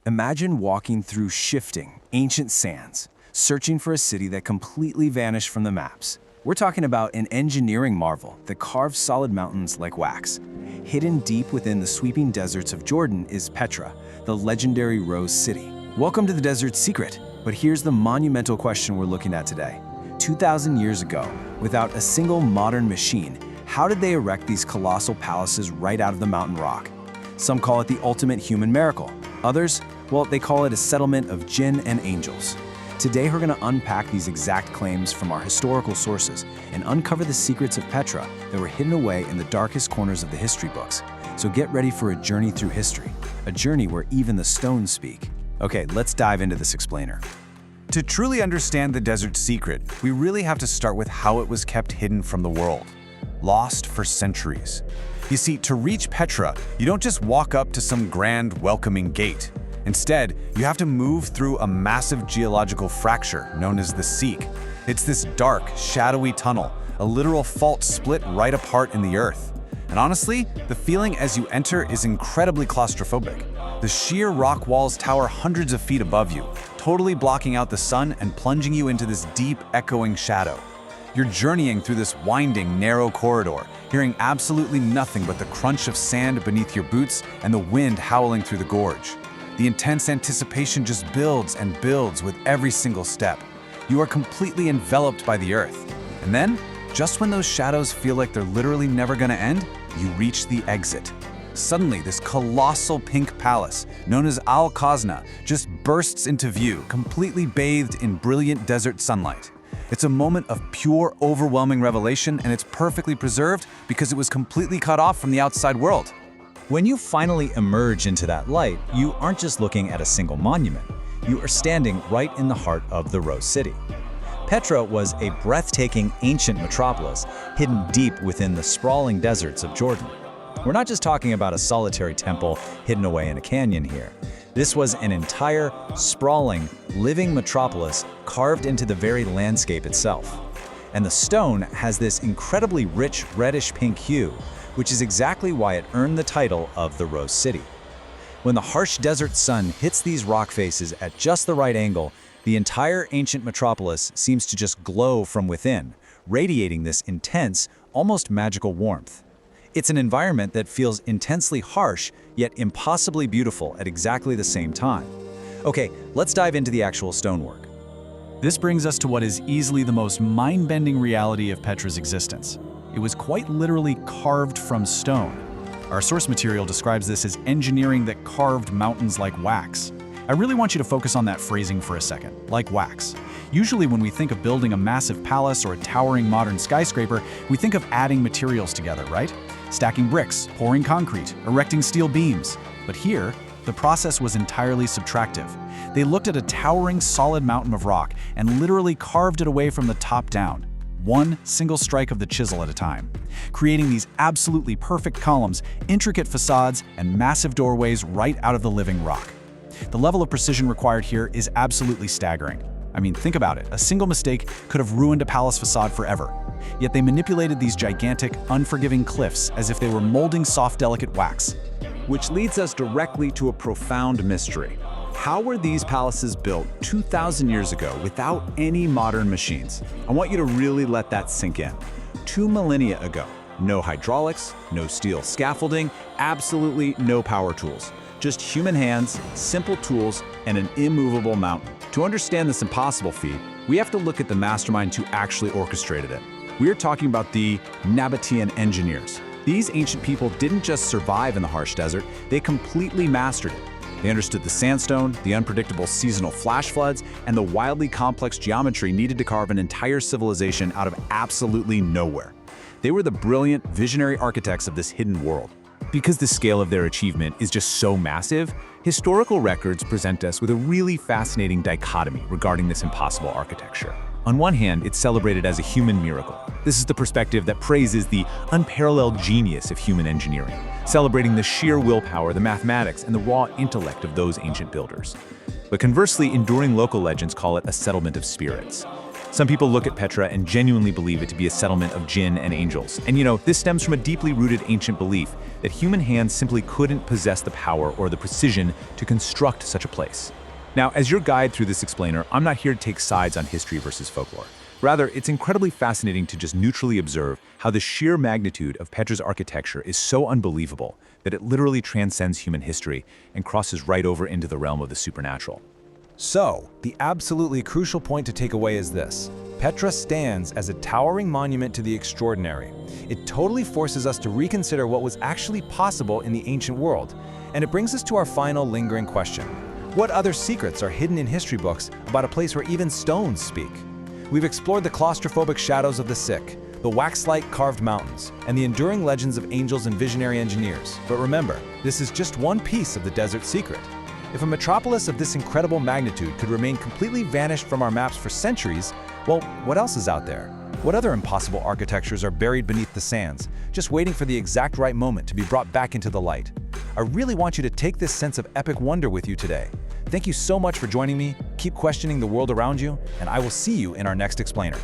Imagine walking through shifting, ancient sands, searching for a city that completely vanished from the maps. We're talking about an engineering marvel that carves solid mountains like wax. Hidden deep within the sweeping deserts of Jordan is Petra, the legendary Rose City. Welcome to the Desert's Secret, but here's the monumental question we're looking at today. 2,000 years ago, without a single modern machine, how did they erect these colossal palaces right out of the mountain rock? Some call it the ultimate human miracle. Others, well, they call it a settlement of jinn and angels. Today, we're going to unpack these exact claims from our historical sources and uncover the secrets of Petra that were hidden away in the darkest corners of the history books. So get ready for a journey through history, a journey where even the stones speak. Okay, let's dive into this explainer. To truly understand the desert's secret, we really have to start with how it was kept hidden from the world, lost for centuries. You see, to reach Petra, you don't just walk up to some grand, welcoming gate. Instead, you have to move through a massive geological fracture known as the Seek. It's this dark, shadowy tunnel, a literal fault split right apart in the earth. And honestly, the feeling as you enter is incredibly claustrophobic. The sheer rock walls tower hundreds of feet above you, totally blocking out the sun and plunging you into this deep, echoing shadow. You're journeying through this winding, narrow corridor, hearing absolutely nothing but the crunch of sand beneath your boots and the wind howling through the gorge. The intense anticipation just builds and builds with every single step. You are completely enveloped by the earth. And then, just when those shadows feel like they're literally never gonna end, you reach the exit. Suddenly, this colossal pink palace, known as Al-Khazneh, just bursts into view, completely bathed in brilliant desert sunlight. It's a moment of pure, overwhelming revelation, and it's perfectly preserved because it was completely cut off from the outside world. When you finally emerge into that light, you aren't just looking at a single monument. You are standing right in the heart of the Rose City. Petra was a breathtaking ancient metropolis hidden deep within the sprawling deserts of Jordan. We're not just talking about a solitary temple hidden away in a canyon here. This was an entire, sprawling, living metropolis carved into the very landscape itself. And the stone has this incredibly rich reddish-pink hue, which is exactly why it earned the title of the Rose City. When the harsh desert sun hits these rock faces at just the right angle, the entire ancient metropolis seems to just glow from within, radiating this intense, almost magical warmth. It's an environment that feels intensely harsh, yet impossibly beautiful at exactly the same time. Okay, let's dive into the actual stonework. This brings us to what is easily the most mind-bending reality of Petra's existence. It was quite literally carved from stone. Our source material describes this as engineering that carved mountains like wax. I really want you to focus on that phrasing for a second, like wax. Usually when we think of building a massive palace or a towering modern skyscraper, we think of adding materials together, right? Stacking bricks, pouring concrete, erecting steel beams. But here, the process was entirely subtractive. They looked at a towering solid mountain of rock and literally carved it away from the top down, one single strike of the chisel at a time, creating these absolutely perfect columns, intricate facades, and massive doorways right out of the living rock. The level of precision required here is absolutely staggering. I mean, think about it. A single mistake could have ruined a palace facade forever. Yet they manipulated these gigantic, unforgiving cliffs as if they were molding soft, delicate wax. Which leads us directly to a profound mystery. How were these palaces built 2,000 years ago without any modern machines? I want you to really let that sink in. 2 millennia ago, no hydraulics, no steel scaffolding, absolutely no power tools. Just human hands, simple tools, and an immovable mountain. To understand this impossible feat, we have to look at the mastermind who actually orchestrated it. We are talking about the Nabatean engineers. These ancient people didn't just survive in the harsh desert, they completely mastered it. They understood the sandstone, the unpredictable seasonal flash floods, and the wildly complex geometry needed to carve an entire civilization out of absolutely nowhere. They were the brilliant, visionary architects of this hidden world. Because the scale of their achievement is just so massive, historical records present us with a really fascinating dichotomy regarding this impossible architecture. On one hand, it's celebrated as a human miracle. This is the perspective that praises the unparalleled genius of human engineering, celebrating the sheer willpower, the mathematics, and the raw intellect of those ancient builders. But conversely, enduring local legends call it a settlement of spirits. Some people look at Petra and genuinely believe it to be a settlement of jinn and angels. And this stems from a deeply rooted ancient belief that human hands simply couldn't possess the power or the precision to construct such a place. Now, as your guide through this explainer, I'm not here to take sides on history versus folklore. Rather, it's incredibly fascinating to just neutrally observe how the sheer magnitude of Petra's architecture is so unbelievable that it literally transcends human history and crosses right over into the realm of the supernatural. So, the absolutely crucial point to take away is this. Petra stands as a towering monument to the extraordinary. It totally forces us to reconsider what was actually possible in the ancient world. And it brings us to our final lingering question. What other secrets are hidden in history books about a place where even stones speak? We've explored the claustrophobic shadows of the sick, the wax-like carved mountains, and the enduring legends of angels and visionary engineers. But remember, this is just one piece of the desert secret. If a metropolis of this incredible magnitude could remain completely vanished from our maps for centuries, well, what else is out there? What other impossible architectures are buried beneath the sands, just waiting for the exact right moment to be brought back into the light? I really want you to take this sense of epic wonder with you today. Thank you so much for joining me. Keep questioning the world around you, and I will see you in our next explainer.